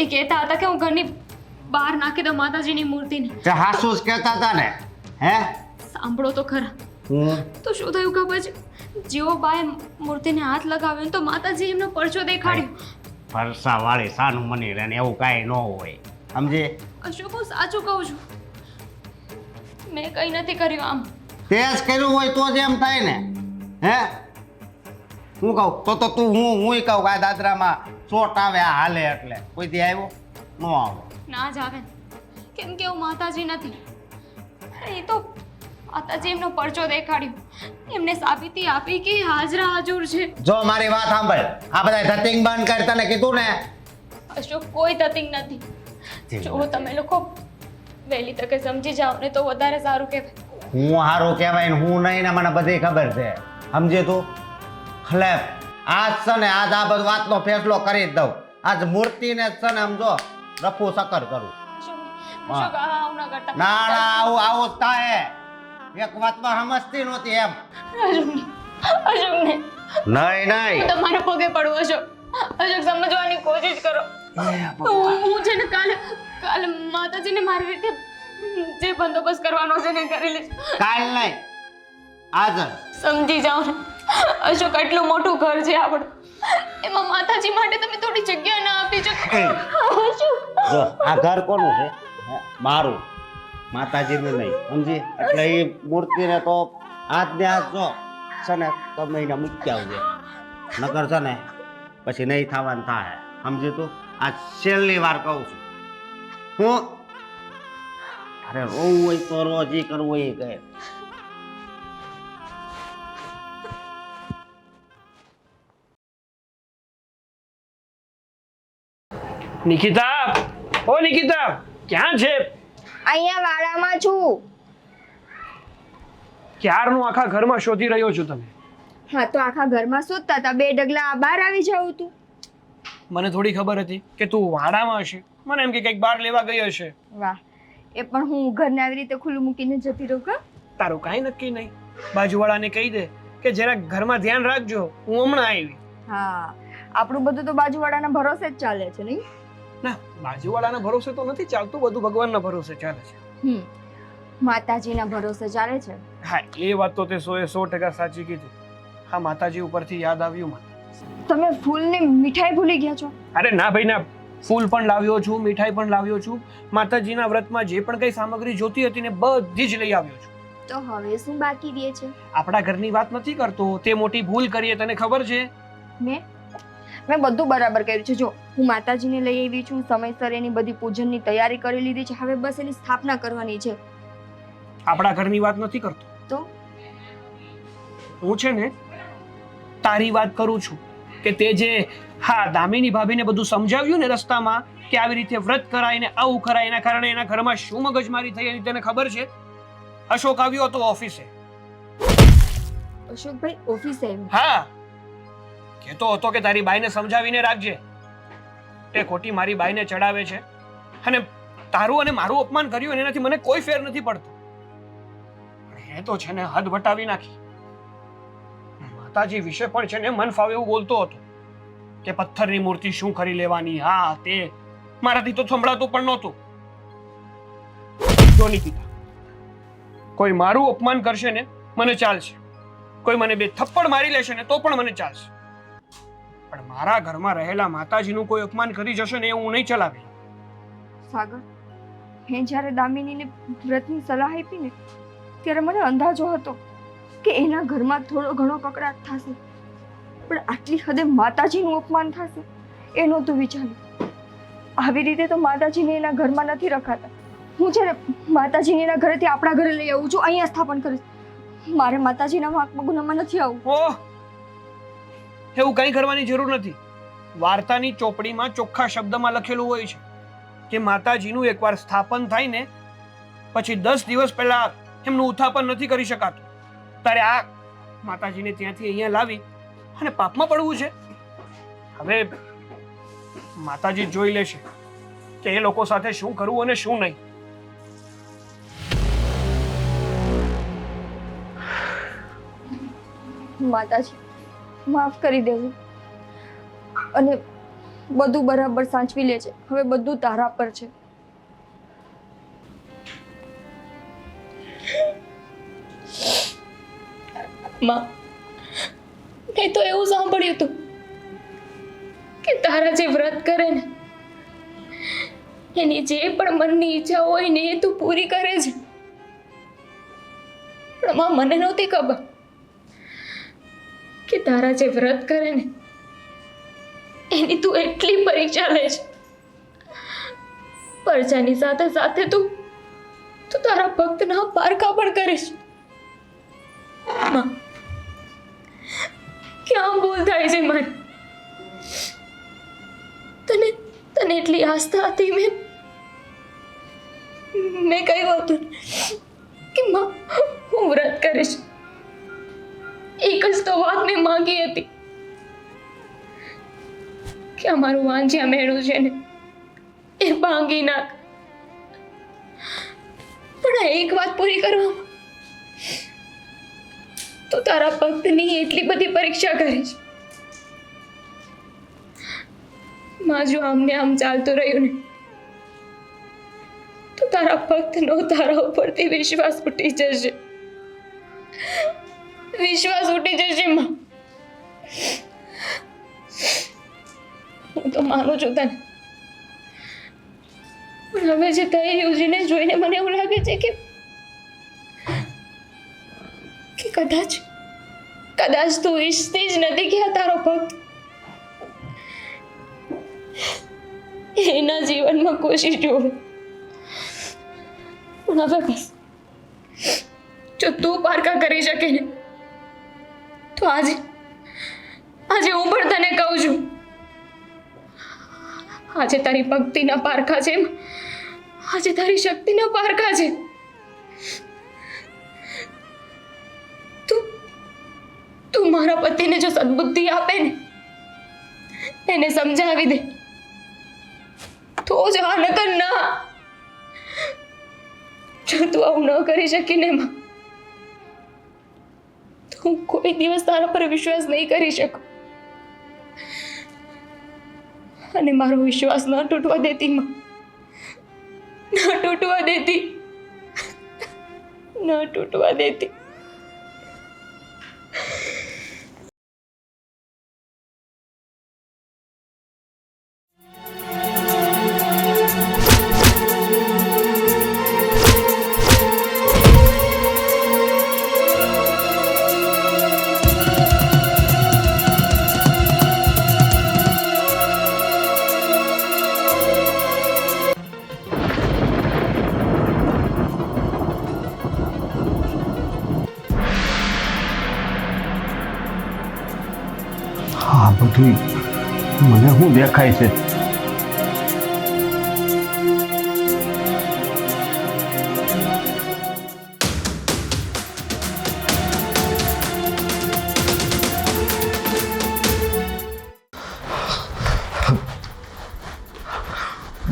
એ કહેતા હતા કે હું ઘરની બહાર નાખી દઉં માતાજીની મૂર્તિને. તે હાસુ જ કહેતા હતા ને હે? સાંભળો તો ખરા. તો શું થયું ખબર છે? જેવો બાએ મૂર્તિને હાથ લગાવ્યો ને તો માતાજી એમનો પરચો દેખાડ્યો. ફરસા વાળી સાનું મની રહે ને એવું કાંઈ ન હોય સમજી? અશોક હું સાચું કહું છું, મેં કંઈ નથી કર્યું. આમ તે જ કર્યું હોય તો જ એમ થાય ને હે? હું કહું તો તું હું કહું કે આ દાદરામાં ચોટ આવે આ હાલે એટલે કોઈ દી આવ્યો ન આવે? ના જ આવે કેમ કે હું માતાજી નથી. એ તો માતાજી એમનો પરચો દેખાડ્યો, એમને સાબિતી આપી કે હાજરા હાજર છે. જો મારી વાત સાંભળ, આ બધા ધતિંગ બંધ કર, તને કીધું ને. અશોક કોઈ ધતિંગ નથી. જો તમે લોકો વહેલી તકે સમજી જાઓ ને તો વધારે સારું કહેવાય. હું સારું કહેવાય ને હું નહીં ને મને બધી ખબર છે સમજે તું. એટલે આજ છે ને આજ આ બધું વાતનો ફેસલો કરી જ દઉં. આજ મૂર્તિને જ છે ને સમજો રફુ સકર કરું. અશોક આવું ના કરતા. ના આવું જ થાય. એક વાતમાં સમજતી નહોતી એમ. અશોક ને નહીં તમારા પગે પડું. અશોક સમજવાની કોશિશ કરો. હું છે ને કાલે માતાજીને મારી રીતે જે બંદોબસ્ત કરવાનો છે ને કરી લઈશ. કાલ નહીં આજ સમજી જાઓ ને અશોક, આટલું મોટું ઘર છે આપણું, એમાં માતાજી માટે તમે થોડી જગ્યા ના આપી શકો? જો આ ઘર કોનું છે? મારું, માતાજીનું નહીં સમજી? એટલે એ મૂર્તિને તો આજ ને આજ જો છે ને તમે એને મૂકી આવજે, નકર છે ને પછી નહીં થવાનું થાય સમજી તું? આ છેલ્લી વાર કહું છું હું. અરે રોવું હોય તો રોજ ઈ કરવું હોય એ કહે. નિકિતા, ઓ નિકિતા, ક્યાં છે? અહીંયા વાડામાં છું. ક્યારનું આખા ઘરમાં શોધી રહ્યો છું તમે. હા તો આખા ઘરમાં શોધતા હતા, 2 ડગલા બહાર આવી જાવ તું. મને થોડી ખબર હતી કે તું વાડામાં હશે. મને એમ કે કંઈક બહાર લેવા ગઈ હશે. વાહ, એ પણ હું ઘરને આવી રીતે ખુલ્લું મૂકીને જતી રહું કા? તારું કાંઈ નક્કી નહીં. બાજુવાળાને કહી દે કે જરા ઘરમાં ધ્યાન રાખજો, હું હમણાં આવી. હા, આપણું બધું તો બાજુવાળાના ભરોસે જ ચાલે છે નહીં? ના, બાજુવાળાના ભરોસે તો નથી ચાલતું, બધું ભગવાનના ભરોસે ચાલે છે. માતાજીના ભરોસે ચાલે છે. હા, એ વાત તો તે 100% સાચી કીધી. હા, માતાજી ઉપરથી યાદ આવ્યું મને. તમે ફૂલને મીઠાઈ ભૂલી ગયા છો? અરે ના ભાઈ ના, ફૂલ પણ લાવ્યો છું, મીઠાઈ પણ લાવ્યો છું. માતાજીના વ્રતમાં જે પણ કઈ સામગ્રી જોતી હતી ને બધી જ લઈ આવ્યો છું. તો હવે શું બાકી રહે છે? આપણા ઘરની વાત નથી કરતો, તે મોટી ભૂલ કરીએ તને ખબર છે. મેં બધું બરાબર કર્યું છે. જો હું માતાજીને લઈ આવી છું, સમયસર એની બધી પૂજનની તૈયારી કરી લીધી છે, હવે બસ એની સ્થાપના કરવાની છે. આપણા ઘરની વાત નથી કરતો. તો હું છે ને તારી વાત કરું છું કે તે જે દામિની ભાભીને બધું સમજાવ્યું ને રસ્તામાં કે આવી રીતે વ્રત કરાય ને આવું કરાય, એના કારણે એના ઘરમાં શું મગજમારી થઈ એની તને ખબર છે? અશોક આવ્યો હતો ઓફિસે. અશોકભાઈ ઓફિસે આવ્યો? હા, કહેતો હતો કે તારી બાઈને સમજાવીને રાખજે, તે ખોટી મારી બાઈને ચડાવે છે અને તારું અને મારું અપમાન કર્યું અને એનાથી મને કોઈ ફેર નથી પડતો. એ તો છે ને હદ વટાવી નાખી. માતાજી વિશે પણ છે ને મન ફાવે એવું બોલતો હતો કે પથ્થરની મૂર્તિ શું કરી લેવાની, હા તે. મારાથી તો સંભળાતું પણ નહોતું. જો નિકિતા, કોઈ મારું અપમાન કરશે ને મને ચાલશે, કોઈ મને 2 થપ્પડ મારી લેશે ને તો પણ મને ચાલશે, પણ મારા ઘરમાં રહેલા માતાજીનું કોઈ અપમાન કરી જશે ને એ હું નહીં ચલાવી. સાગર, મેં જ્યારે દામિનીને વ્રતની સલાહ આપી ને ત્યારે મને અંદાજો હતો કે એના ઘરમાં થોડો ઘણો કકડાટ થશે, પણ આટલી હદે માતાજીનું અપમાન થશે એ નહોતું વિચાર્યું. આવી રીતે તો માતાજીને એના ઘરમાં નથી રખાતા. હું જ્યારે માતાજીને એના ઘરેથી આપણા ઘરે લઈ આવું છું, અહીંયા સ્થાપન કરીશ. મારે માતાજીના વાંક ગુનામાં નથી આવવું. ઓહ, એવું કંઈ કરવાની જરૂર નથી. વાર્તાની ચોપડીમાં ચોખ્ખા શબ્દમાં લખેલું હોય છે કે માતાજીનું એકવાર સ્થાપન થાય ને પછી 10 દિવસ પહેલા એમનું ઉત્થાપન નથી કરી શકાતું. તારે આ માતાજીને ત્યાંથી અહીંયા લાવી અને પાપમાં પડવું છે? હવે માતાજી જોઈ લેશે કે એ લોકો સાથે શું કરવું અને શું નહીં. માતાજી માફ કરી દેવું અને બધું બરાબર સાચવી લે છે. હવે બધું તારા પર છે. માં, મેં તો એવું સાંભળ્યું હતું કે તારા જે વ્રત કરે ને એની જે પણ મનની ઈચ્છા હોય ને એ તું પૂરી કરે છે. પણ માં, મને નહોતી ખબર કે તારા જે વ્રત કરે ને એની તું એટલી પરીક્ષા લે છે. પરચાની સાથે સાથે તું તારા ભક્તના પારખા પણ કરીશ. માં, ક્યાં ભૂલ થાય છે મારી? તને એટલી આસ્થા હતી, મેં કહ્યું હતું કે માં હું વ્રત કરીશ. એક જ તો વાત મેં માંગી હતી કે અમારું વાંજ્યા મેળું છે ને એ ભાંગી નાખ. પણ એક વાત પૂરી કરવામાં તો તારા ભક્તની એટલી બધી પરીક્ષા કરી છે. માં, જો આમને આમ ચાલતું રહ્યું ને તો તારા ભક્તનો તારા ઉપરથી વિશ્વાસ ઉઠી જશે. વિશ્વાસ ઉઠી જશે માં. હું તો માનું છું તને, પણ હવે જે થઈ રહ્યું છે ને જોઈને મને એવું લાગે છે કે કદાચ તું ઈચ્છતી જ નથી કે આ તારો ભક્ત એના જીવનમાં ખુશી જોવે. પણ હવે બસ, જો તું પારકા કરી શકે ને તો આજે હું પણ તને કહું છું, આજે તારી ભક્તિના પારખા છે. આજે તારી શક્તિના પારકા છે. તું મારા પતિને જો સદબુદ્ધિ આપે ને, એને સમજાવી દે તો જ હા, નકર ના. જો તું આવું ન કરી શકીને માં, તો હું કોઈ દિવસ તારા પર વિશ્વાસ નહીં કરી શકું. અને મારો વિશ્વાસ ન તૂટવા દેતી માં, ન તૂટવા દેતી, ન તૂટવા દેતી. આ બધું મને શું દેખાય છે?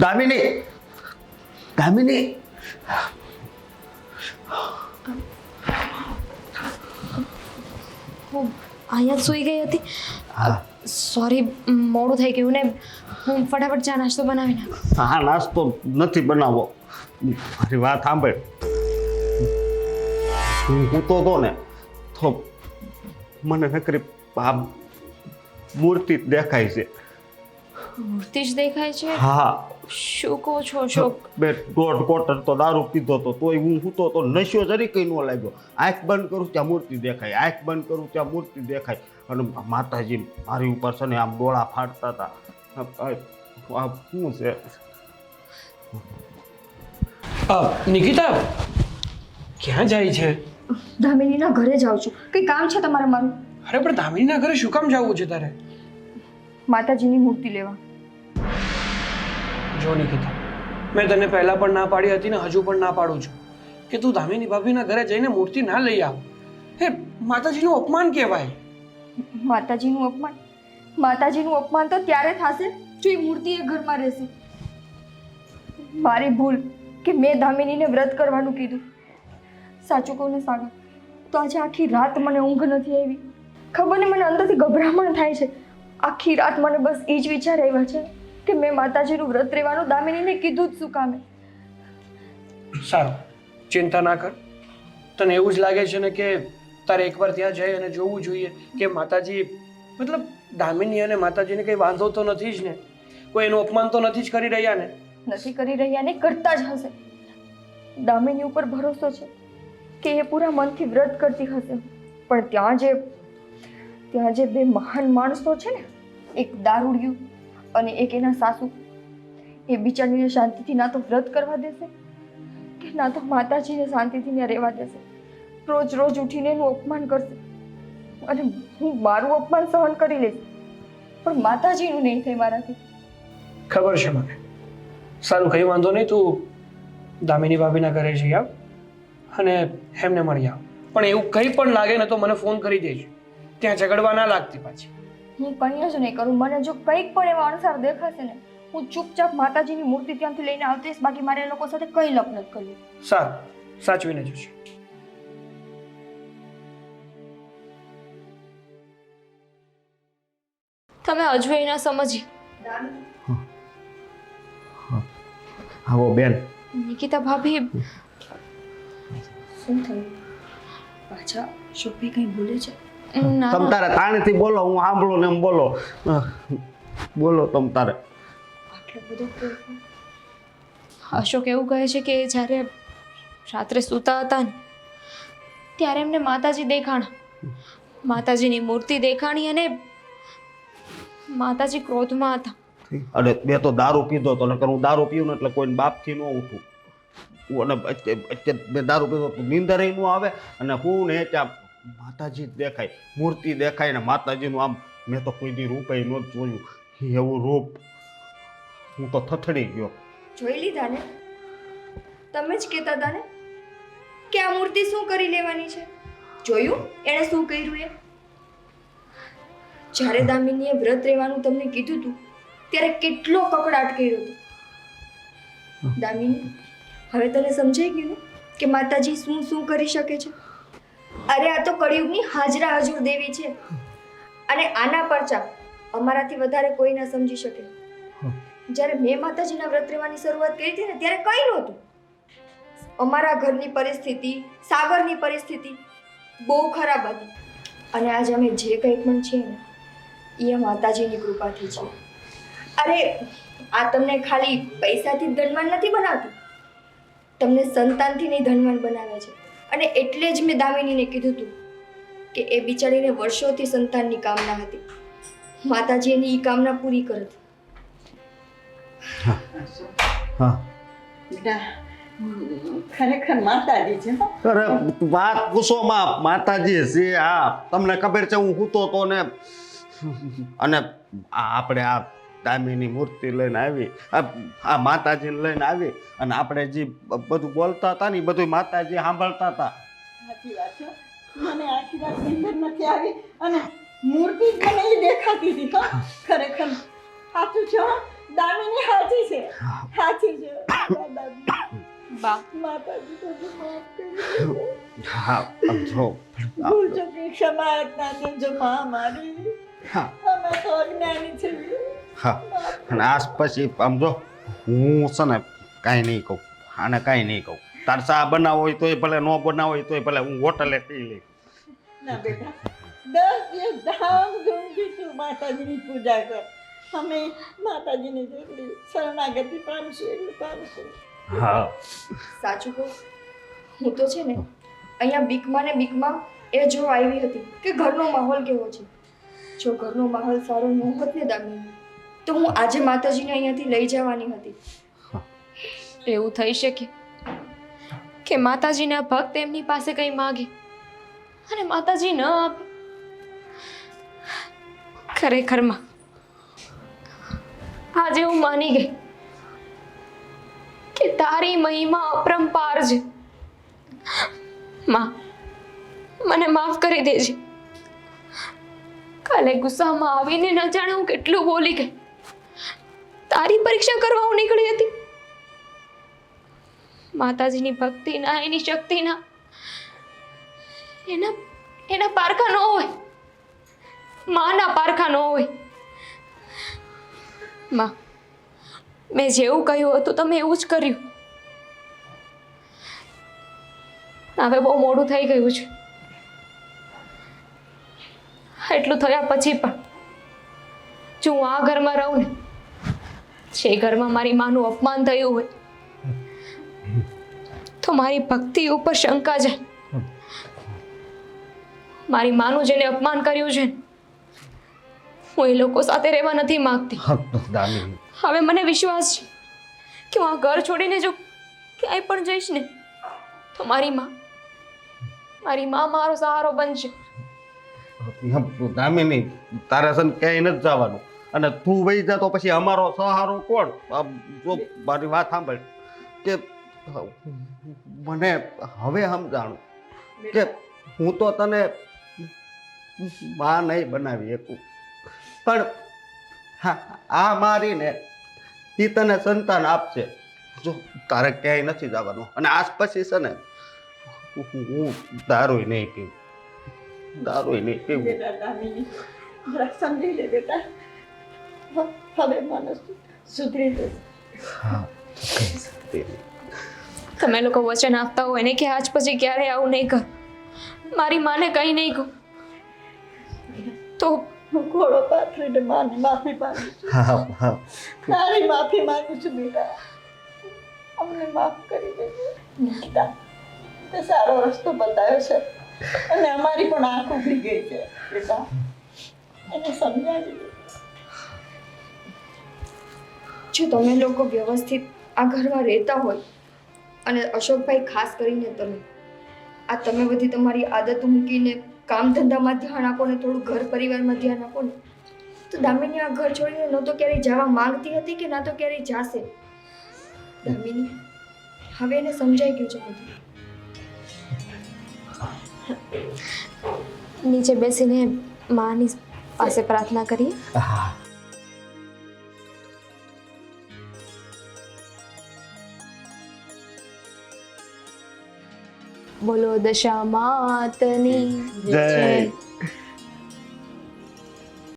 દામિની, દામિની, હું અહીંયા જ સૂઈ ગઈ હતી. હા સોરી, મોડું થઈ ગયું ને. હું ફટાફટ ચા નાસ્તો બનાવી નાખું. હા, નાસ્તો નથી બનાવવો. મારી વાત સાંભળ. હું સૂતો હતો ને તો મને નકરી આ મૂર્તિ જ દેખાય છે. મૂર્તિ જ દેખાય છે? હા, શું કહો છો અશોક? બે દોઢ ક્વાર્ટર તો દારૂ પીધો હતો તોય હું સૂતો તો નશો જરી કઈ ન લાગ્યો. આંખ બંધ કરું ત્યાં મૂર્તિ દેખાય, આંખ બંધ કરું ત્યાં મૂર્તિ દેખાય. અને માતાજી મારી ઉપર છે ને આમ ડોળા ફાટતા હતા. આ શું છે? નિકિતા ક્યાં જાય છે? દામિનીના ઘરે જાઉં છું. કંઈ કામ છે તમારે મારું? અરે પણ દામિનીના ઘરે શું કામ જવું છે તારે? માતાજીની મૂર્તિ લેવા. જો નિકિતા, મેં તને પહેલા પણ ના પાડી હતી ને હજુ પણ ના પાડું છું કે તું દામિની ભાભીના ઘરે જઈને મૂર્તિ ના લઈ આવ. હે, માતાજીનું અપમાન કહેવાય. માતાજીનું અપમાન? માતાજીનું અપમાન તો ત્યારે થશે જો એ મૂર્તિ એ ઘરમાં રહેશે. મારી ભૂલ કે મેં દામિનીને વ્રત કરવાનું કીધું. સાચું કહું ને સાગર, તો આજે આખી રાત મને ઊંઘ નથી આવી. ખબર ને મને અંદરથી ગભરામણ થાય છે. આખી રાત મને બસ એ જ વિચાર આવ્યા છે કે મેં માતાજીનું વ્રત રહેવાનું દામિનીને કીધું જ શું કામે. સારું, ચિંતા ના કર. તને એવું જ લાગે છે ને કે તારે એકવાર ત્યાં જઈ અને જોવું જોઈએ કે માતાજી, મતલબ દામિની અને માતાજીને કંઈ વાંધો તો નથી જ ને? કોઈ એનું અપમાન તો નથી જ કરી રહ્યા ને? નથી કરી રહ્યા ને કરતા જ હશે. દામિની ઉપર ભરોસો છે કે એ પૂરા મનથી વ્રત કરતી હશે. પણ ત્યાં જે બે મહાન માણસો છે ને, એક દારૂડિયું અને એક એના સાસુ, એ બિચારીને શાંતિથી ના તો વ્રત કરવા દેશે કે ના તો માતાજીને શાંતિથી ને રહેવા દેશે. રોજ રોજ ઉઠીને એનું અપમાન કરશે અને હું મારું અપમાન સહન કરી લઈશ, પણ માતાજીનું નહીં થાય મારાથી. ખબર છે મને. સારું, કંઈ વાંધો નહીં. તું દામિની ભાભીના ઘરે જઈ આવ અને એમને મળી આવ. પણ એવું કંઈ પણ લાગે ને તો મને ફોન કરી દેજો. ત્યાં ઝઘડવા ના લાગતી પાછી. હું કંઈ જ નહીં કરું. મને જો કંઈક પણ એવા અણસાર દેખાશે ને, હું ચૂપચાપ માતાજીની મૂર્તિ ત્યાંથી લઈને આવતી રહીશ. બાકી મારે એ લોકો સાથે કંઈ લપ નથી કરવી. સારું, સાચવીને જજો. તમે હજુ એ ના સમજી. આવો બેન. નિકિતા ભાભી, શું થયું? પાછા શોભી કંઈ બોલે છે? ના તમ તારે તાણીથી બોલો, હું સાંભળું ને એમ બોલો. બોલો તમ તારે. આટલો બધો ફેરફાર? અશોક એવું કહે છે કે જ્યારે રાત્રે સૂતા હતા ને ત્યારે એમને માતાજી દેખાણા, માતાજીની મૂર્તિ દેખાણી અને માતાજી ક્રોધમાં હતા. અને બે તો દારૂ પીધો હતો, નકર હું દારૂ પીવું ને એટલે કોઈને બાપથી ન ઉઠું. અને અત્યારે બે દારૂ પીધો તો નીંદર ન આવે. અને હું ને ત્યાં માતાજી જ દેખાય, મૂર્તિ દેખાય ને માતાજીનું આમ મેં તો કોઈ દી રૂપે નહોતું જોયું એવું રૂપ. હું તો થથડી ગયો. જોઈ લીધા ને? તમે જ કહેતા હતા ને કે આ મૂર્તિ શું કરી લેવાની છે. જોયું એણે શું કર્યું એ? જ્યારે દામિનીએ વ્રત રહેવાનું તમને કીધું હતું ત્યારે કેટલો કકડાટ કર્યો હતો. દામિની, હવે તને સમજાઈ ગયું ને કે માતાજી શું શું કરી શકે છે? અરે આ તો કળિયુગની હાજરા હજુર દેવી છે અને આના પરચા અમારાથી વધારે કોઈ ના સમજી શકે. જ્યારે મેં માતાજીના વ્રત રહેવાની શરૂઆત કરી હતી ને ત્યારે કંઈ નહોતું. અમારા ઘરની પરિસ્થિતિ, સાગરની પરિસ્થિતિ બહુ ખરાબ હતી અને આજે અમે જે કંઈ પણ છીએ ને એ માતાજીની કૃપાથી છે. અરે આ તમને ખાલી પૈસાથી જ ધનવાન નથી બનાવતી, તમને સંતાનથી નહીં ધનવાન બનાવે છે. અને એટલે જ મેં દામિનીને કીધું હતું કે એ બિચારીને વર્ષોથી સંતાનની કામના હતી. માતાજી એની એ કામના પૂરી કરત. હા બેટા ખરેખર માતાજી છે હો. અરે વાત પૂછો માં, માતાજી છે. હા તમને ખબર છે હું સૂતો તો ને અને આપણે આ દામિની મૂર્તિ લઈને આવી, આ માતાજીને લઈને આવી અને આપણે જે બધું બોલતા હતા ને એ બધું માતાજી સાંભળતા હતા. સાચી વાત છે. મને આખી રાત નીંદર નથી આવી અને મૂર્તિ જ મને એ દેખાતી હતી હો. ખરેખર સાચું છે હો. દામિની સાચી છે, સાચી છે. બા, માતાજી તો માફ કરી દે. હા જો ભૂલ ચૂકી ક્ષમા દેજો માં મારી. હા અમે તો અજ્ઞાની છીએ. હા અને આજ પછી આમ જો હું છે ને કાંઈ નહીં કહું, આને કાંઈ નહીં કહું. તાર ચા બનાવો હોય તોય ભલે, ન બનાવો હોય તોય ભલે, હું હોટલે પી લઈ. ના બેટા 10 દિવસ ધામધૂમથી તું માતાજીની પૂજા કર. અમે માતાજીને જેટલી શરણાગતિ પામશું એટલું પામશું. હા સાચું કહું, હું તો છે ને અહીંયા બીકમાં ને બીકમાં એ જો આવી હતી કે ઘરનો માહોલ કેવો છે. જો ઘરનો માહોલ સારો ન હોત ને દામિની, તો હું આજે માતાજીને અહીંયાથી લઈ જવાની હતી. એવું થઈ શકે કે માતાજીના ભક્ત એમની પાસે કંઈ માગે અને માતાજી ન આપે? ખરેખરમાં આજે હું માની ગઈ કે તારી મહિમા અપરંપાર છે. માં, મને માફ કરી દેજે. કાલે ગુસ્સામાં આવીને ન જાણે હું કેટલું બોલી ગઈ. તારી પરીક્ષા કરવા હું નીકળી હતી. માતાજીની ભક્તિના, એની શક્તિના એના પારખા ન હોય, માના પારખા ન હોય. માં, મેં જેવું કહ્યું હતું તમે એવું જ કર્યું. હવે બહુ મોડું થઈ ગયું છે. એટલું થયા પછી પણ જો હું આ ઘરમાં રહું ને, જે ઘરમાં મારી માનું અપમાન થયું હોય તો મારી ભક્તિ ઉપર શંકા જાય. મારી માનું જેને અપમાન કર્યું છે હું એ લોકો સાથે રહેવા નથી માંગતી. દામિની હવે મને વિશ્વાસ છે કે હું આ ઘર છોડીને જો ક્યાંય પણ જઈશ ને તો મારી માં મારો સહારો બનશે. દામિની તારે છે ને ક્યાંય નથી જવાનું અને તું વહી જા તો પછી અમારો સહારો કોણ? જો મારી વાત સાંભળ કે મને હવે સમજાણું કે હું તો તને માં નહીં બનાવી શકું, પણ હા આ મારીને એ તને સંતાન આપશે. જો તારે ક્યાંય નથી જવાનું અને આજ પછી છે ને હું દારૂ નહીં પીવું, દારૂ નહીં પીવું. બેટા દામિની જરાક સમજી લે બેટા. હવે મને સુધરી જશે. હા તમે લોકો વચન આપતા હોય ને કે આજ પછી ક્યારે આવું નહીં કર, મારી માને કંઈ નહીં કહું, તો હું ઘોડો પાથરીને માની માફી માંગુ છું. હા હા તારી માફી માંગુ છું બેટા. અમને માફ કરી દેજો. નિકિતા, તે સારો રસ્તો બતાવ્યો છે અને અમારી પણ આંખ ઉભી ગઈ છે બેટા. એને સમજાવી દે. જો તમે લોકો વ્યવસ્થિત આ ઘરમાં રહેતા હોય અને અશોકભાઈ ખાસ કરીને તમે બધી તમારી આદતો મૂકીને કામ ધંધામાં ધ્યાન આપો ને થોડું ઘર પરિવારમાં ધ્યાન આપો ને, તો દામિની આ ઘર છોડીને ન તો ક્યારેય જવા માંગતી હતી કે ના તો ક્યારેય જાશે. દામિની, હવે એને સમજાઈ ગયું છે બધું. નીચે બેસીને માની પાસે પ્રાર્થના કરીએ. હા બોલો દશા માતની જય.